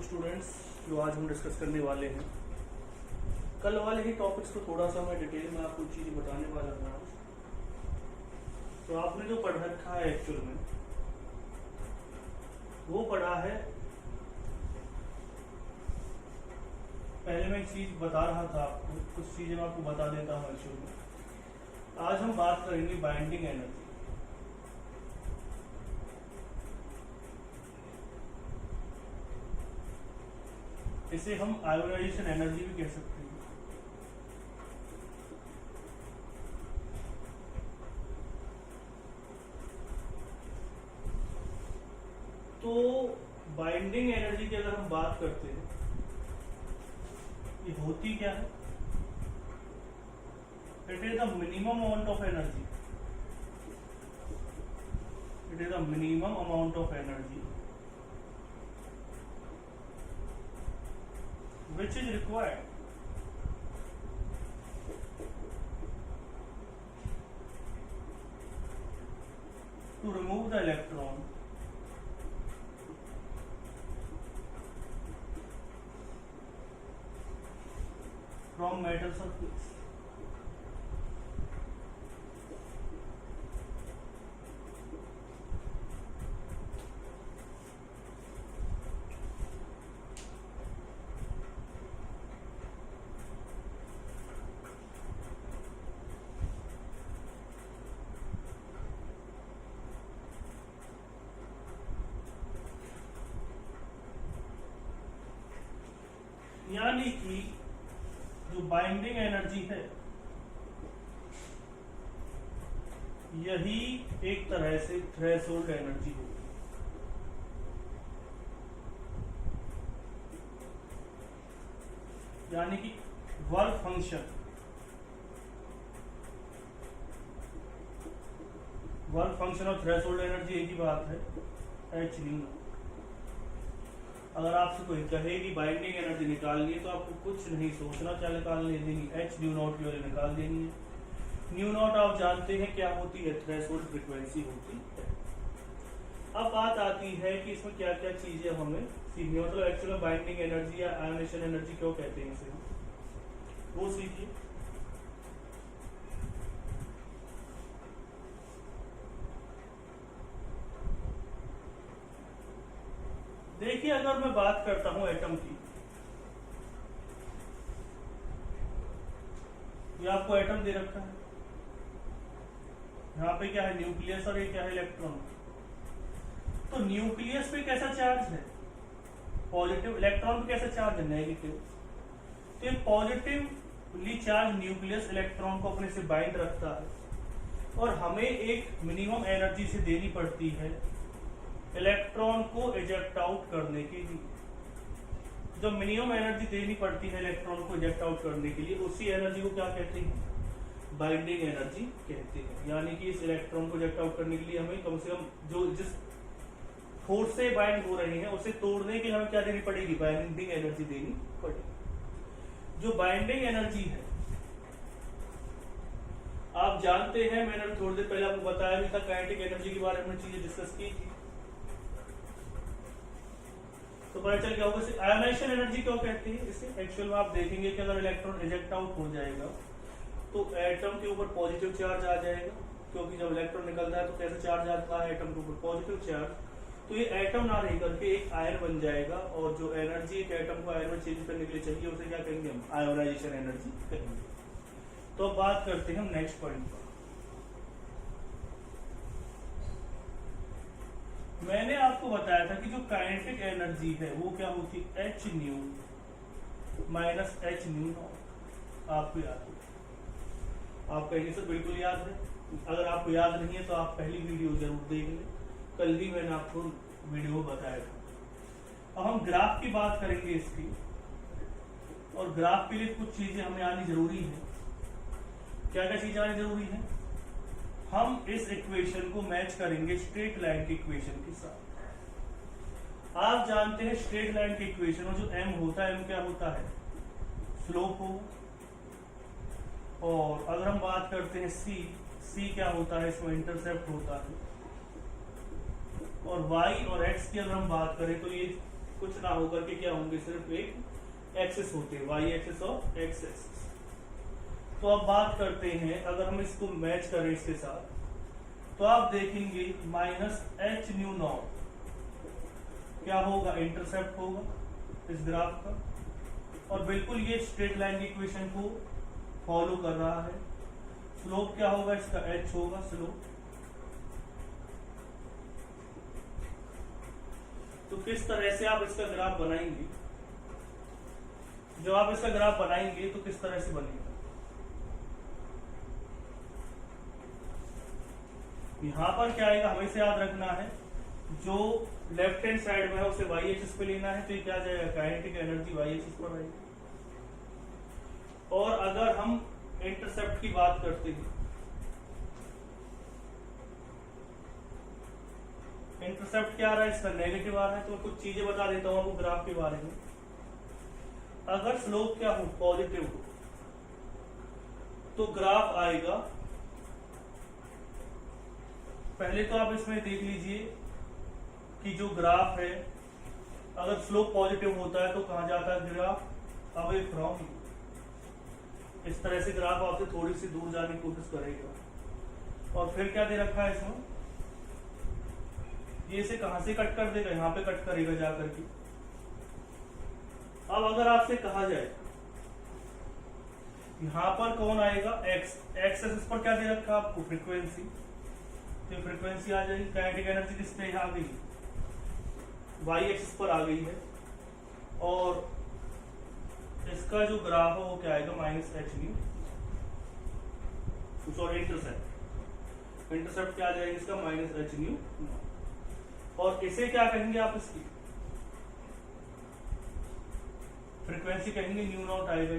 कुछ स्टूडेंट्स जो आज हम डिस्कस करने वाले हैं। कल वाले ही टॉपिक्स को थोड़ा सा मैं डिटेल में आपको चीज़ें बताने वाला हूँ आज। तो आपने जो पढ़ रखा है एक्चुअल में वो पढ़ा है। पहले मैं एक चीज़ बता रहा था आपको, कुछ चीज़ें मैं आपको बता देता हूँ एक्चुअल में। आज हम बात करेंगे बाइंडिंग एनर्जी। इसे हम आयोनाइजेशन एनर्जी भी कह सकते हैं। तो बाइंडिंग एनर्जी की अगर हम बात करते हैं, ये होती क्या है? It is the minimum amount of energy. It is the minimum amount of energy which is required to remove the electron from metal surface. यानी कि जो बाइंडिंग एनर्जी है यही एक तरह से थ्रेशोल्ड एनर्जी होगी। यानी कि वर्क फंक्शन और थ्रेशोल्ड एनर्जी एक ही बात है, एच न्यू। अगर आपसे कोई कहे कि बाइंडिंग एनर्जी निकालनी है तो आपको कुछ नहीं सोचना, क्या निकालनी देनी, एच न्यू नॉट की वैल्यू निकाल देनी है। न्यू नॉट आप जानते हैं क्या होती है, थ्रेशोल्ड फ्रीक्वेंसी होती है। अब बात आती है कि इसमें क्या क्या चीजें हमें सीखनी है, मतलब एक्चुअली बाइंडिंग एनर्जी या आयोनेशन एनर्जी क्यों कहते हैं इसे, वो सीखिए। देखिए, अगर मैं बात करता हूं एटम की, ये आपको एटम दे रखा है, यहाँ पे क्या है न्यूक्लियस और ये क्या है इलेक्ट्रॉन। तो न्यूक्लियस पे कैसा चार्ज है, पॉजिटिव। इलेक्ट्रॉन पे कैसा चार्ज है, नेगेटिव। तो ये पॉजिटिवली चार्ज न्यूक्लियस इलेक्ट्रॉन को अपने से बाइंड रखता है और हमें एक मिनिमम एनर्जी से देनी पड़ती है इलेक्ट्रॉन को इजेक्ट आउट करने के लिए। जो मिनिमम एनर्जी देनी पड़ती है इलेक्ट्रॉन को इजेक्ट आउट करने के लिए, उसी एनर्जी को क्या कहते हैं, बाइंडिंग एनर्जी कहते हैं। यानी कि इस इलेक्ट्रॉन को इजेक्ट आउट करने के लिए हमें कम से कम जो जिस फोर्स से बाइंड हो रहे हैं उसे तोड़ने के लिए हमें क्या देनी पड़ेगी, बाइंडिंग एनर्जी देनी पड़ेगी। जो बाइंडिंग एनर्जी है आप जानते हैं, मैंने थोड़ी देर पहले आपको बताया भी था, काइनेटिक एनर्जी के बारे में चीजें डिस्कस की थी। तो पता चल क्या होगा, आयोनाइजेशन एनर्जी क्यों कहते हैं इसे। एक्चुअल में आप देखेंगे कि अगर इलेक्ट्रॉन इजेक्ट आउट हो जाएगा तो एटम के ऊपर पॉजिटिव चार्ज आ जाएगा, क्योंकि जब इलेक्ट्रॉन निकलता है तो कैसे चार्ज आता है एटम के ऊपर, पॉजिटिव चार्ज। तो ये एटम ना रह करके एक आयन बन जाएगा और जो एनर्जी एक एटम को आयन में चेंज करने के लिए चाहिए उसे क्या कहेंगे हम, आयोनाइजेशन एनर्जी कहेंगे। तो अब बात करते हैं हम नेक्स्ट पॉइंट पर। मैंने आपको बताया था कि जो काइनेटिक एनर्जी है वो क्या होती है, H new minus H new not. आपको याद है, आप कहेंगे सर बिल्कुल याद है। अगर आपको याद नहीं है तो आप पहली वीडियो जरूर देख लें, कल ही मैंने आपको वीडियो बताया था। अब हम ग्राफ की बात करेंगे इसकी, और ग्राफ के लिए कुछ चीजें हमें आनी जरूरी है। क्या क्या चीजें आनी जरूरी है, हम इस इक्वेशन को मैच करेंगे स्ट्रेट लाइन की इक्वेशन के साथ। आप जानते हैं स्ट्रेट लाइन की इक्वेशन में जो m होता है, m क्या होता है, स्लोप हो। और अगर हम बात करते हैं c क्या होता है, इसमें इंटरसेप्ट होता है। और y और x की अगर हम बात करें तो ये कुछ ना होकर के क्या होंगे, सिर्फ एक एक्सिस होते हैं, वाई एक्सिस और एक्स एक्सिस। तो अब बात करते हैं, अगर हम इसको मैच करें इसके साथ, तो आप देखेंगे माइनस एच न्यू नॉट क्या होगा, इंटरसेप्ट होगा इस ग्राफ का, और बिल्कुल ये स्ट्रेट लाइन की इक्वेशन को फॉलो कर रहा है। स्लोप क्या होगा इसका, एच होगा स्लोप। तो किस तरह से आप इसका ग्राफ बनाएंगे, जब आप इसका ग्राफ बनाएंगे तो किस तरह से बनेगा, यहां पर क्या आएगा, हमें से याद रखना है, जो लेफ्ट हैंड साइड में है उसे वाई एक्सिस पे लेना है, तो ये क्या आ जाएगा, काइनेटिक एनर्जी वाई एक्सिस पर आएगी। और अगर हम इंटरसेप्ट की बात करते हैं, इंटरसेप्ट क्या आ रहा है इसका, नेगेटिव आ रहा है। तो कुछ चीजें बता देता हूं आपको ग्राफ के बारे में। अगर स्लोप क्या हो, पॉजिटिव हो, तो ग्राफ आएगा, पहले तो आप इसमें देख लीजिए कि जो ग्राफ है, अगर स्लोप पॉजिटिव होता है तो कहां जाता है ग्राफ, अवे फ्रॉम यू। इस तरह से ग्राफ आपसे थोड़ी सी दूर जाने की कोशिश करेगा। और फिर क्या दे रखा है इसमें, ये इसे कहां से कट कर देगा, यहां पे कट करेगा जाकर के। अब अगर आपसे कहा जाए यहां पर कौन आएगा, एक्स, एक्सेस पर क्या दे रखा आपको, फ्रीक्वेंसी, तो फ्रीक्वेंसी आ जाएगी। काइनेटिक एनर्जी किस पे आ गई, वाई एक्सिस पर आ गई है। और इसका जो ग्राफ है वो क्या आएगा, minus H new, sorry intercept, intercept क्या आ जाएगा इसका, माइनस एच न्यू। और इसे क्या कहेंगे आप, इसकी फ्रीक्वेंसी कहेंगे, न्यू नॉट आएगा।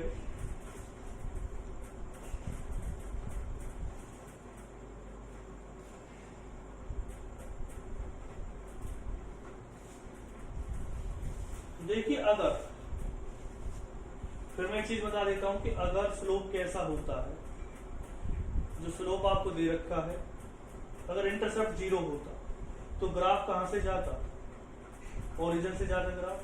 देखिए अगर, फिर मैं एक चीज बता देता हूं कि अगर स्लोप कैसा होता है, जो स्लोप आपको दे रखा है, अगर इंटरसेप्ट 0 होता तो ग्राफ कहां से जाता, ओरिजिन से जाता ग्राफ,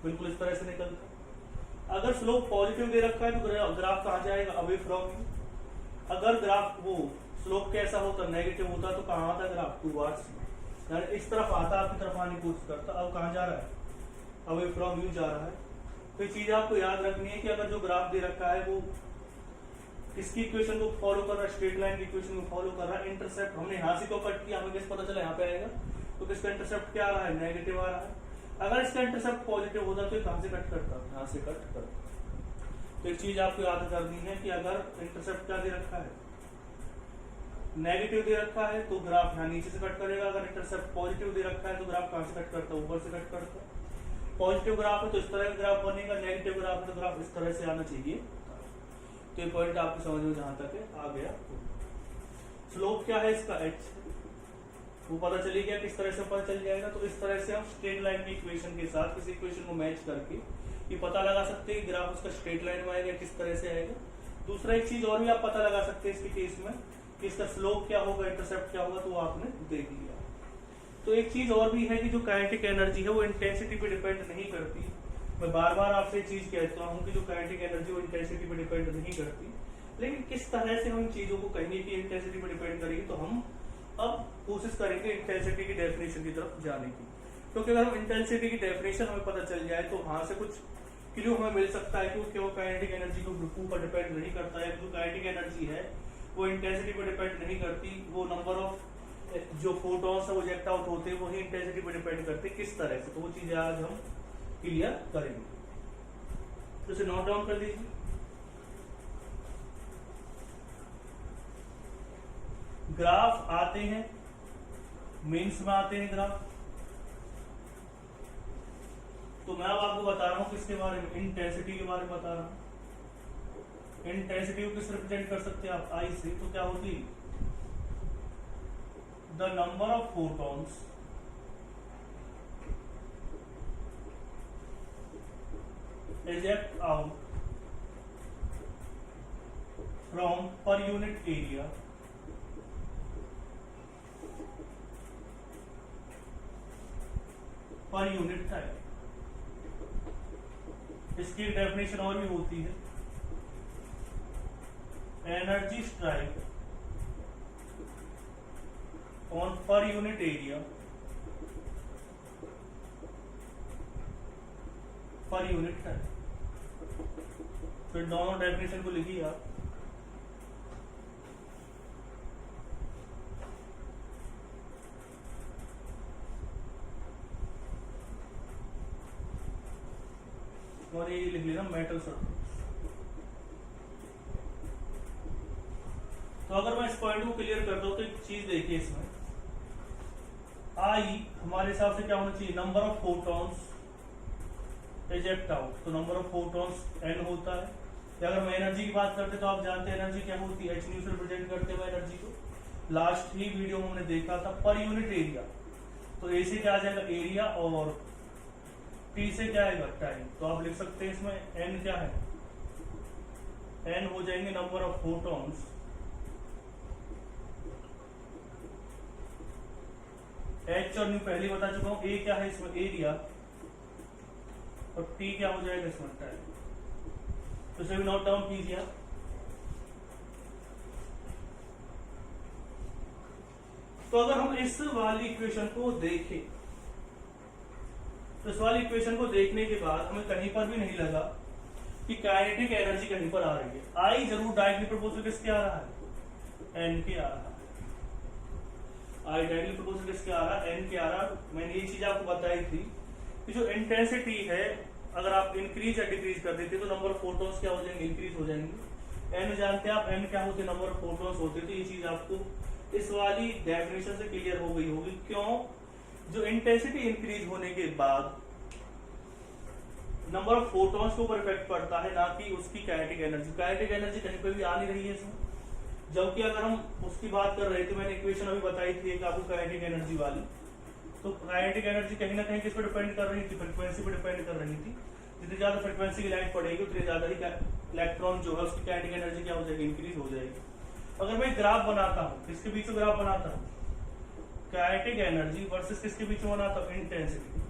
बिल्कुल इस तरह से निकलता। अगर स्लोप पॉजिटिव दे रखा है तो ग्राफ कहां जाएगा, अवे फ्रॉम यू। अगर ग्राफ वो स्लोप कैसा होता, नेगेटिव होता, तो कहां आता ग्राफ, टूवर्ड्स यू, यानी इस तरफ आता, आपकी तरफ आने की कोशिश करता। अब कहां जा रहा है, अवे फ्रॉम यू जा रहा है। तो ये चीज आपको याद रखनी है कि अगर जो ग्राफ दे रखा है वो किसकी इक्वेशन को फॉलो कर रहा है, स्ट्रेट लाइन की इक्वेशन को फॉलो कर रहा है। इंटरसेप्ट हमने यहां से को कट किया, हमें कैसे पता चला यहाँ पे आएगा, तो किसका इंटरसेप्ट क्या आ रहा है, नेगेटिव आ रहा है। अगर इसका इंटरसेप्ट पॉजिटिव होता तो कहां से कट करता, यहां से कट करता। तो एक चीज आपको याद करनी है कि अगर इंटरसेप्ट क्या दे रखा है, नेगेटिव दे रखा है, तो ग्राफ यहाँ नीचे से कट करेगा। अगर इंटरसेप्ट पॉजिटिव दे रखा है तो ग्राफ कहां से कट करता है, ऊपर से कट करता है। पॉजिटिव ग्राफ है तो इस तरह का ग्राफ बनेगा, नेगेटिव ग्राफ है तो ग्राफ इस तरह से आना चाहिए। तो ये पॉइंट आपकी समझ में जहां तक है आ गया। स्लोप क्या है इसका, एच, वो पता चली गया, किस तरह से पता चल जाएगा। तो इस तरह से हम स्ट्रेट लाइन की इक्वेशन के साथ किसी इक्वेशन को मैच करके ये पता लगा सकते हैं कि ग्राफ उसका स्ट्रेट लाइन में आएगा, किस तरह से आएगा। दूसरा एक चीज और भी आप पता लगा सकते हैं इसके केस में कि इसका स्लोप क्या होगा, इंटरसेप्ट क्या होगा, तो वो आपने देख लिया। तो एक चीज और भी है कि जो काइनेटिक एनर्जी है वो इंटेंसिटी पे डिपेंड नहीं करती। मैं बार बार आपसे चीज कहता हूं कि जो काइनेटिक एनर्जी वो इंटेंसिटी पे डिपेंड नहीं करती, लेकिन किस तरह से हम चीजों को कहेंगे कि इंटेंसिटी पे डिपेंड करेगी। तो हम अब कोशिश करेंगे इंटेंसिटी की डेफिनेशन की तरफ जाने की, क्योंकि अगर हम इंटेंसिटी की डेफिनेशन हमें पता चल जाए तो वहां से कुछ क्लू हमें मिल सकता है कि वो काइनेटिक एनर्जी को ग्रुपों पर डिपेंड नहीं करता है। जो काइनेटिक एनर्जी है वो इंटेंसिटी पर डिपेंड नहीं करती, वो नंबर ऑफ जो फोटॉन्स है वो इजेक्ट आउट होते हैं वही इंटेंसिटी पर डिपेंड करते हैं, किस तरह से। तो वो चीजें आज हम क्लियर करेंगे, तो इसे नोट डाउन कर लीजिए। ग्राफ आते हैं, मेंस में आते हैं ग्राफ। तो मैं अब आपको बता रहा हूं किसके बारे में, इंटेंसिटी के बारे में बता रहा हूं। इंटेंसिटी को किस रिप्रेजेंट कर सकते हैं आप, आई से। तो क्या होती, the number of photons eject out from per unit area per unit time। इसकी एक डेफिनेशन और भी होती है, energy strike on per unit area per unit time. फिर दोनों डेफिनेशन को लिखिए आप। और ये लिख लेना मेटल सरफेस। तो अगर मैं इस पॉइंट को क्लियर करता हूं तो एक चीज देखिए, इसमें आई हमारे हिसाब से क्या होना चाहिए, number of photons eject out. तो नंबर ऑफ फोटॉन्स n होता है। या अगर मैं एनर्जी की बात करते तो आप जानते हैं एनर्जी क्या होती है, h न्यू से रिप्रेजेंट करते हुए एनर्जी को। लास्ट ही वीडियो में हमने देखा था पर यूनिट एरिया। तो ए से क्या आ जाएगा एरिया और टी से क्या आएगा टाइम। तो आप लिख सकते हैं इसमें n क्या है, n हो जाएंगे नंबर ऑफ फोटॉन्स h और न्यू पहले बता चुका हूं, a क्या है इसमें एरिया और t क्या हो जाएगा इसमें टाइम। तो इसे भी नोट डाउन कीजिए आप। तो अगर हम इस वाली इक्वेशन को देखें तो इस वाली इक्वेशन को देखने के बाद हमें कहीं पर भी नहीं लगा कि काइनेटिक एनर्जी कहीं पर आ रही है। आई जरूर डायरेक्टली प्रोपोर्शनल किसके आ रहा है, एन के आ रहा है। आई डायरेक्टली प्रोपोर्शनल किसके आ रहा है, एन के आ रहा है। मैंने ये चीज आपको बताई थी कि जो इंटेंसिटी है अगर आप इंक्रीज या डिक्रीज कर देते तो नंबर ऑफ फोटॉन्स क्या हो जाएंगे, इंक्रीज हो जाएंगे। एन जानते हैं आप, एन क्या होते, नंबर ऑफ फोटॉन्स होते। तो ये चीज आपको इस वाली डेफिनेशन से क्लियर हो गई होगी। क्यों, जो इंटेंसिटी इंक्रीज होने के बाद नंबर ऑफ फोटॉन्स के ऊपर इफेक्ट पड़ता है, ना कि उसकी काइनेटिक एनर्जी। काइनेटिक एनर्जी कहीं पे भी आ नहीं रही है इसमें। जबकि अगर हम उसकी बात कर रहे थे, मैंने इक्वेशन अभी बताई थी एक आपको काइनेटिक एनर्जी वाली, तो काइनेटिक एनर्जी कहीं ना कहीं किस पर डिपेंड कर रही थी, फ्रिक्वेंसी पर डिपेंड कर रही थी। जितनी ज्यादा फ्रिक्वेंसी की लाइट पड़ेगी उतनी ज्यादा ही इलेक्ट्रॉन जो है उसकी काइनेटिक एनर्जी क्या हो जाएगी, इंक्रीज हो जाएगी। अगर मैं ग्राफ बनाता हूँ, किसके बीच में ग्राफ बनाता हूँ, काइनेटिक एनर्जी वर्सेस किसके बीच में बनाता हूँ, इंटेंसिटी।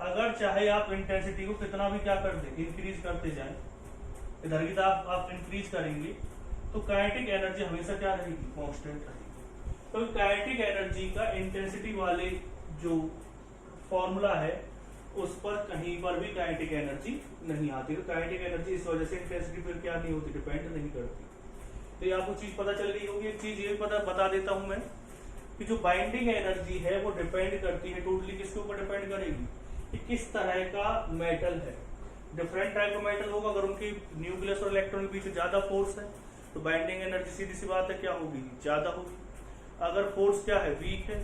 अगर चाहे आप इंटेंसिटी को कितना भी क्या कर दे, इंक्रीज करते जाए, इधर की तरफ आप इंक्रीज करेंगे तो काइनेटिक एनर्जी हमेशा क्या रहेगी, कांस्टेंट रहेगी। तो काइनेटिक एनर्जी का इंटेंसिटी वाले जो फॉर्मूला है उस पर कहीं पर भी काइनेटिक एनर्जी नहीं आती। तो काइनेटिक एनर्जी इस वजह से इंटेंसिटी पर क्या नहीं होती, डिपेंड नहीं करती। तो ये आपको चीज पता चल गई होगी। एक चीज ये बता देता हूं मैं कि जो बाइंडिंग एनर्जी है वो डिपेंड करती है टोटली किसके ऊपर डिपेंड करेगी, कि किस तरह का मेटल है। डिफरेंट टाइप का मेटल होगा, अगर उनकी न्यूक्लियस और इलेक्ट्रॉन के बीच ज्यादा फोर्स है तो बाइंडिंग एनर्जी सीधी सी बात है क्या होगी, ज्यादा होगी। अगर फोर्स क्या है, वीक है,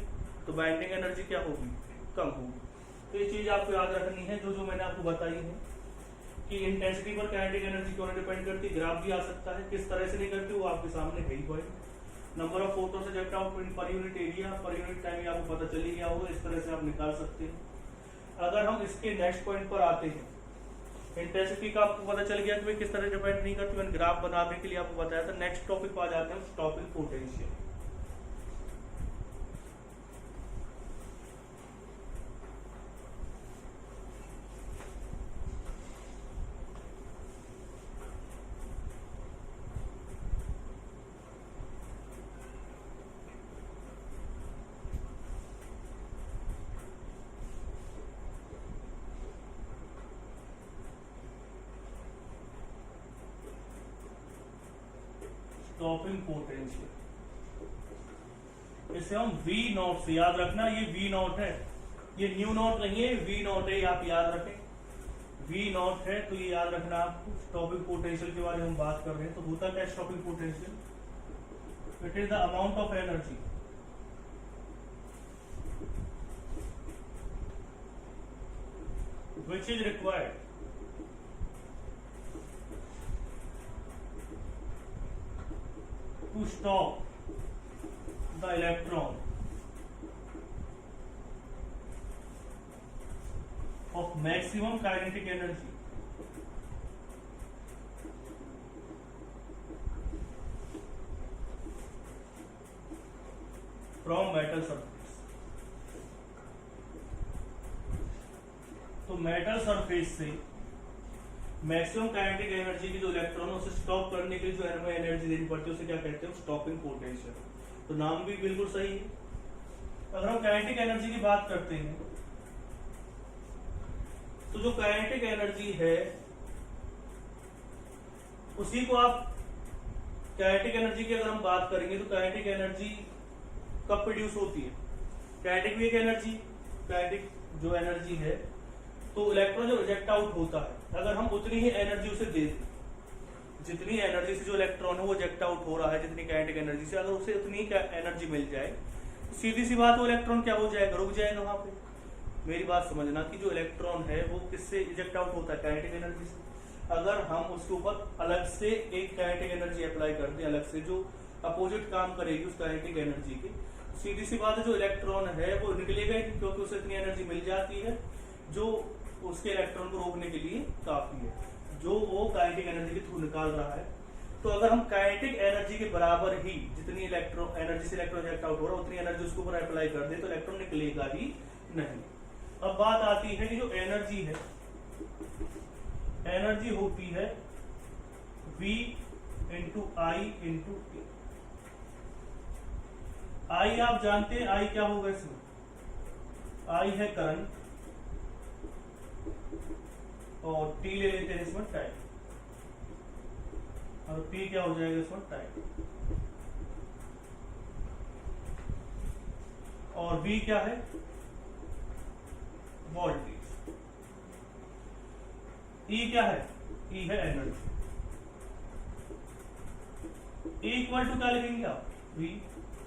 तो बाइंडिंग एनर्जी क्या होगी, कम होगी। तो ये चीज आपको याद रखनी है जो मैंने आपको बताई है कि इंटेंसिटी पर काइनेटिक एनर्जी क्यों डिपेंड करती है। ग्राफ भी आ सकता है, किस तरह से नहीं करती वो आपके सामने है ही पॉइंट। नंबर ऑफ फोटो से eject out per unit area per unit time आपको पता चली गया होगा, इस तरह से आप निकाल सकते हैं। अगर हम इसके नेक्स्ट पॉइंट पर आते हैं, इंटेंसिटी का आपको पता चल गया कि किस तरह डिपेंड नहीं करती, मैंने ग्राफ बनाने के लिए आपको बताया था। नेक्स्ट टॉपिक पर आ जाते हैं, टॉपिक पोटेंशियल। स्टॉपिंग पोटेंशियल, इसे हम V नॉट से, याद रखना ये V नॉट है, ये न्यू नॉट नहीं है, V नॉट है, आप याद रखें। V नॉट है तो ये याद रखना आपको। स्टॉपिंग पोटेंशियल के बारे में हम बात कर रहे हैं, तो होता क्या stopping potential, it is the amount of energy which is required to stop the electron of maximum kinetic energy from metal surface। तो मेटल सरफेस से मैक्सिमम काइनेटिक एनर्जी की जो इलेक्ट्रॉन उसे स्टॉप करने के लिए जो हमें एनर्जी देनी पड़ती है उसे क्या कहते हैं, स्टॉपिंग पोटेंशियल। तो नाम भी बिल्कुल सही है। अगर हम काइनेटिक एनर्जी की बात करते हैं तो जो काइनेटिक एनर्जी है उसी को आप काइनेटिक एनर्जी की अगर हम बात करेंगे तो काइनेटिक एनर्जी कब प्रोड्यूस होती है? काइनेटिक भी एक एनर्जी, काइनेटिक जो एनर्जी है तो इलेक्ट्रॉन जो रिजेक्ट आउट होता है अगर हम उतनी ही एनर्जी उसे दे दें, जितनी एनर्जी से जो इलेक्ट्रॉन है वो रिजेक्ट आउट हो रहा है जितनी काइनेटिक एनर्जी से, अगर उसे उतनी एनर्जी मिल जाए तो सीधी सी बात वो इलेक्ट्रॉन क्या हो जाएगा, रुक जाएगा वहां पे। मेरी बात समझना कि जो इलेक्ट्रॉन है वो किससे रिजेक्ट आउट होता है, काइनेटिक एनर्जी से। अगर हम उसके ऊपर अलग से एक काइनेटिक एनर्जी अप्लाई कर दें, अलग से जो अपोजिट काम करेगी उस काइनेटिक एनर्जी की, सीधी सी बात है जो इलेक्ट्रॉन है वो निकलेगा ही, क्योंकि उसे इतनी एनर्जी मिल जाती है जो उसके इलेक्ट्रॉन को रोकने के लिए काफी है, जो वो काइनेटिक एनर्जी के थ्रू निकाल रहा है। तो अगर हम काइनेटिक एनर्जी के बराबर ही जितनी इलेक्ट्रॉन एनर्जी से इलेक्ट्रॉन रिजेक्ट आउट हो रहा है उतनी एनर्जी उसके ऊपर अप्लाई कर दे तो इलेक्ट्रॉन निकलेगा ही नहीं। अब बात आती है कि जो एनर्जी है, एनर्जी होती है V इंटू आई इंटू टी। आई आप जानते हैं, आई क्या होगा इसमें, आई है करंट और टी ले लेते हैं इसमें टाइम, और पी क्या हो जाएगा इसमें टाइम, और V क्या है वोल्टेज, E क्या है, E है एनर्जी। E इक्वल टू क्या लिखेंगे आप, V।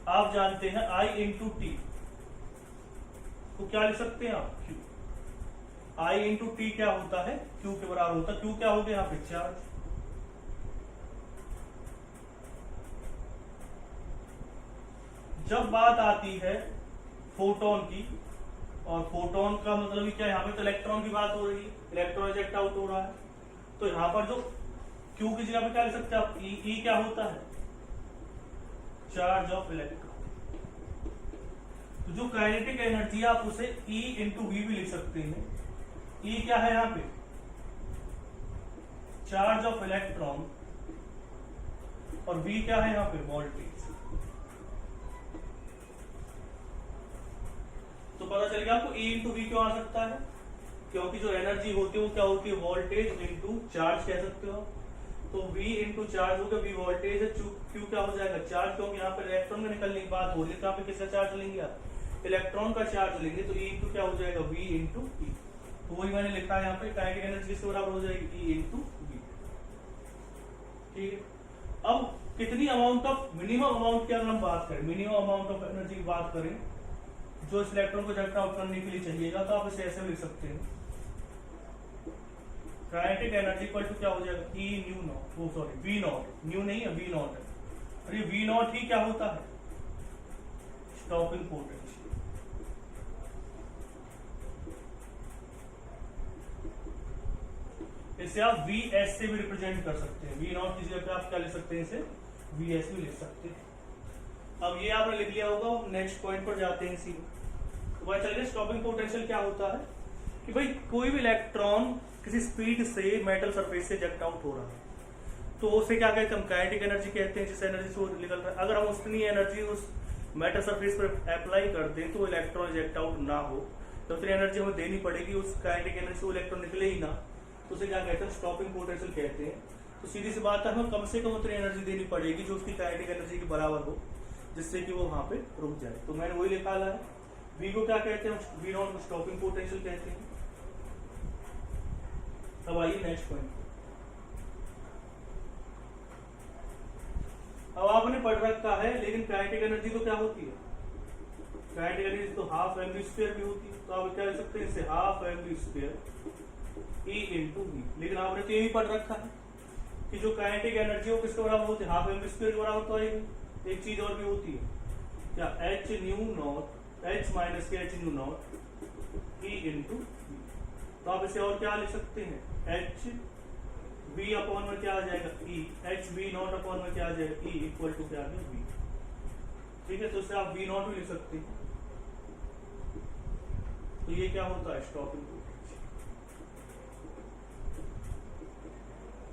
आप जानते हैं I इंटू टी, तो क्या लिख सकते हैं आप Q। I इंटू टी क्या होता है, Q के बराबर होता है। Q क्या हो गया यहाँ पे चार्ज। जब बात आती है फोटोन की, और फोटोन का मतलब क्या, यहाँ पे तो इलेक्ट्रॉन की बात हो रही है, इलेक्ट्रॉन रिजेक्ट आउट हो रहा है, तो यहाँ पर जो Q की जगह पे क्या लिख सकते हैं आप, E क्या होता है चार्ज ऑफ इलेक्ट्रॉन। तो जो काइनेटिक एनर्जी आप उसे E इंटू वी भी लिख सकते हैं। E क्या है यहाँ पे चार्ज ऑफ इलेक्ट्रॉन, और V क्या है यहाँ पे वोल्टेज। तो पता चल गया आपको E इंटू वी क्यों आ सकता है, क्योंकि जो एनर्जी होती है वो क्या होती है वोल्टेज इंटू चार्ज कह सकते हो। तो V इंटू चार्ज होगा, V वोल्टेज है, Q क्या हो जाएगा चार्ज, क्योंकि यहाँ पे इलेक्ट्रॉन का निकलने की बात हो रही है तो यहाँ पे किसका चार्ज लेंगे आप, इलेक्ट्रॉन का चार्ज लेंगे। तो E इंटू क्या हो जाएगा V इंटू E। तो वही मैंने लिखा है यहाँ पे काइनेटिक एनर्जी किसके बराबर हो जाएगी, E इंटू V। ठीक है। अब कितनी अमाउंट ऑफ मिनिमम अमाउंट की अगर हम बात करें, मिनिमम अमाउंट ऑफ एनर्जी की बात करें जो इस इलेक्ट्रॉन को रिजेक्ट आउट करने के लिए चाहिएगा, तो आप इसे ऐसे लिख सकते हैं काइनेटिक एनर्जी इक्वल टू क्या हो जाएगा E न्यू नॉट, वो सॉरी V नॉट, न्यू नहीं है V नॉट है, और ये V नॉट ही क्या होता है स्टॉपिंग पोटेंशियल। इसे आप Vs से भी रिप्रेजेंट कर सकते हैं, V नॉट की जगह पे आप क्या लिख सकते हैं, इसे Vs भी लिख सकते हैं। अब ये आपने लिख लिया होगा, नेक्स्ट पॉइंट पर जाते हैं इसी। तो भाई चलिए स्टॉपिंग पोटेंशियल क्या होता है कि भाई कोई भी इलेक्ट्रॉन किसी स्पीड से मेटल सरफेस से रिजेक्ट आउट हो रहा है तो उसे क्या कहते हैं, हम काइनेटिक एनर्जी कहते हैं, जिस एनर्जी से वो निकल रहा है। अगर हम उतनी एनर्जी उस मेटल सरफेस पर अप्लाई कर दें तो इलेक्ट्रॉन रिजेक्ट आउट ना हो, तो उतनी एनर्जी हमें देनी पड़ेगी उस काइनेटिक एनर्जी से वो इलेक्ट्रॉन निकले ही ना, तो उसे क्या कहते हैं स्टॉपिंग पोटेंशियल कहते हैं। तो सीधी सी बात है हमें कम से कम उतनी एनर्जी देनी पड़ेगी जो उसकी काइनेटिक एनर्जी के बराबर हो, जिससे कि वो वहां पे रुक जाए। तो मैंने वही निकाला है, V को क्या कहते हैं, V नॉट को स्टॉपिंग पोटेंशियल कहते हैं। अब आइए नेक्स्ट पॉइंट। अब आपने पढ़ रखा है, लेकिन काइनेटिक एनर्जी तो क्या होती है, काइनेटिक एनर्जी तो हाफ mv स्क्वायर भी होती है, तो आप क्या लिख सकते हैं, इससे half mv square E into v. लेकिन आपने तो यही पढ़ रखा है कि जो काइनेटिक एनर्जी हो किसके बराबर होती है, हाफ mv स्क्वायर के बराबर तो आएगी। एक चीज और भी होती है क्या, h nu naught, h minus के h nu naught E into v. तो आप इसे और क्या लिख सकते हैं, h v अपॉन में क्या आ जाएगा E, h v not upon में क्या आ जाएगा E इक्वल टू क्या आ गया v। ठीक है, तो इसे आप v नॉट भी लिख सकते हैं। तो ये क्या होता है स्टॉपिंग पोटेंशियल।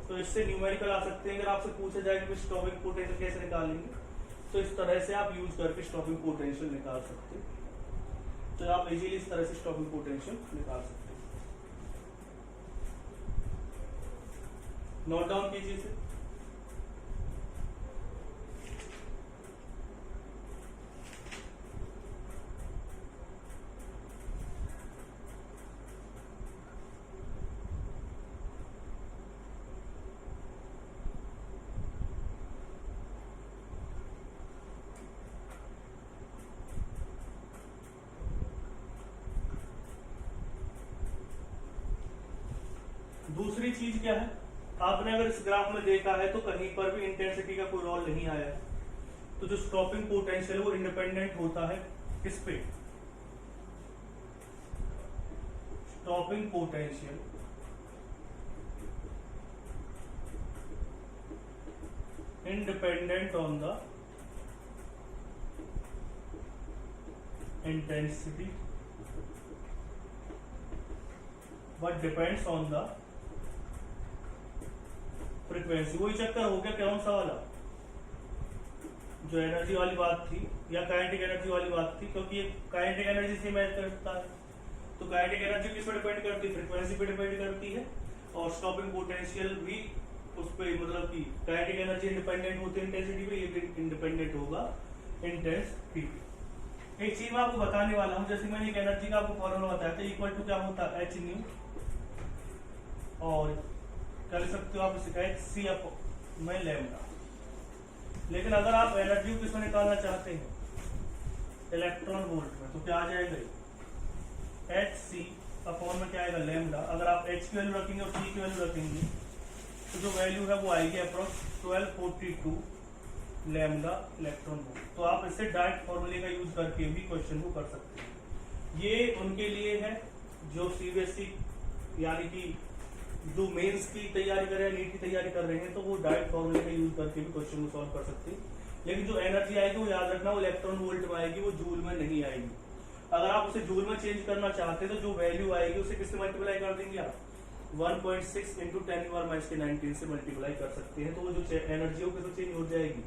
तो इससे न्यूमेरिकल आ सकते हैं। अगर आपसे पूछा जाए कि स्टॉपिंग पोटेंशियल कैसे निकालेंगे, तो इस तरह से आप यूज करके स्टॉपिंग पोटेंशियल निकाल सकते हैं। तो आप इजीली इस तरह से स्टॉपिंग पोटेंशियल निकाल सकते हैं। नोट डाउन कीजिए इसे। दूसरी चीज क्या है, आपने अगर इस ग्राफ में देखा है तो कहीं पर भी इंटेंसिटी का कोई रोल नहीं आया है। तो जो स्टॉपिंग पोटेंशियल वो इंडिपेंडेंट होता है किस पे, stopping potential independent on the intensity but depends on the frequency. वही चक्कर हो गया कौन सा वाला, जो एनर्जी वाली बात थी या काइनेटिक एनर्जी वाली बात थी, क्योंकि ये काइनेटिक एनर्जी से मैच करता है। तो काइनेटिक एनर्जी किस पर डिपेंड करती है, फ्रीक्वेंसी पे डिपेंड करती है। और स्टॉपिंग पोटेंशियल भी उस पर, मतलब कि काइनेटिक एनर्जी इंडिपेंडेंट होती है इंटेंसिटी पे, ये इंडिपेंडेंट होगा इंटेंसिटी पे। एक चीज मैं आपको बताने वाला हूँ, जैसे मैंने एक एनर्जी का आपको फॉर्मूला बताया था, इक्वल टू क्या होता है, एच न्यू, और कर सकते हो आप इसे एच सी अप में लैम्डा। लेकिन अगर आप एनर्जी को किसमें निकालना चाहते हैं, इलेक्ट्रॉन वोल्ट में, तो क्या आ जाएगा, एच सी अपॉन में क्या आएगा, लैम्डा। अगर आप एच की वैल्यू रखेंगे और सी की वैल्यू रखेंगे तो जो वैल्यू है वो आएगी अप्रोक्स 1242 लैम्डा इलेक्ट्रॉन वोल्ट। तो आप इससे डायरेक्ट फॉर्मूले का यूज करके भी क्वेश्चन को कर सकते हैं। ये उनके लिए है जो सीबीएसई यानी कि जो मेंस की तैयारी कर रहे हैं, नीट की तैयारी कर रहे हैं, तो वो डायरेक्ट फॉर्मूले का यूज करके भी क्वेश्चन को सॉल्व कर सकते हैं। लेकिन जो एनर्जी आएगी वो याद रखना, वो इलेक्ट्रॉन वोल्ट में आएगी, वो जूल में नहीं आएगी। अगर आप उसे जूल में चेंज करना चाहते हैं तो जो वैल्यू आएगी उसे किससे मल्टीप्लाई कर देंगे आप, 1.6 इंटू 10⁻⁻⁻19 से मल्टीप्लाई कर सकते हैं। तो वो जो एनर्जी हो किसमें चेंज हो जाएगी,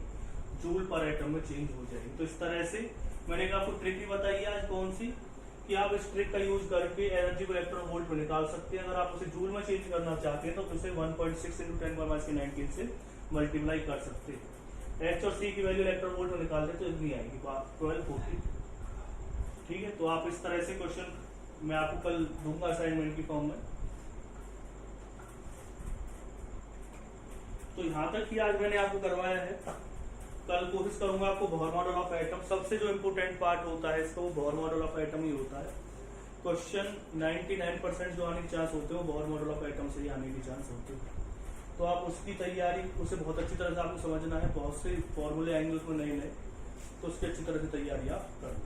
जूल पर एटम में चेंज हो जाएगी। तो इस तरह से मैंने आपको ट्रिक ही बताई है आज कौन सी, कि आप इस ट्रिक का यूज करके एनर्जी को इलेक्ट्रॉन वोल्ट में निकाल सकते हैं। अगर आप उसे जूल में चेंज करना चाहते हैं तो उसे 1.6 इंटू 10⁻⁻19 से मल्टीप्लाई कर सकते हैं। एच और सी की वैल्यू इलेक्ट्रॉन वोल्ट में निकालते तो इतनी आएगी 1240। ठीक है, तो आप इस तरह से क्वेश्चन मैं आपको कल दूंगा असाइनमेंट की फॉर्म में। तो यहां तक ही आज मैंने आपको करवाया है। कल कोशिश करूंगा आपको बोहर मॉडल ऑफ एटम, सबसे जो इम्पोर्टेंट पार्ट होता है इसका वो बोहर मॉडल ऑफ एटम ही होता है। क्वेश्चन 99% जो आने के चांस होते हैं वो बोहर मॉडल ऑफ एटम से ही आने के चांस होते हैं। तो आप उसकी तैयारी, उसे बहुत अच्छी तरह से आपको समझना है। बहुत से फॉर्मूले आएंगे उसमें नए नए, तो उसकी अच्छी तरह से तैयारी आप करें।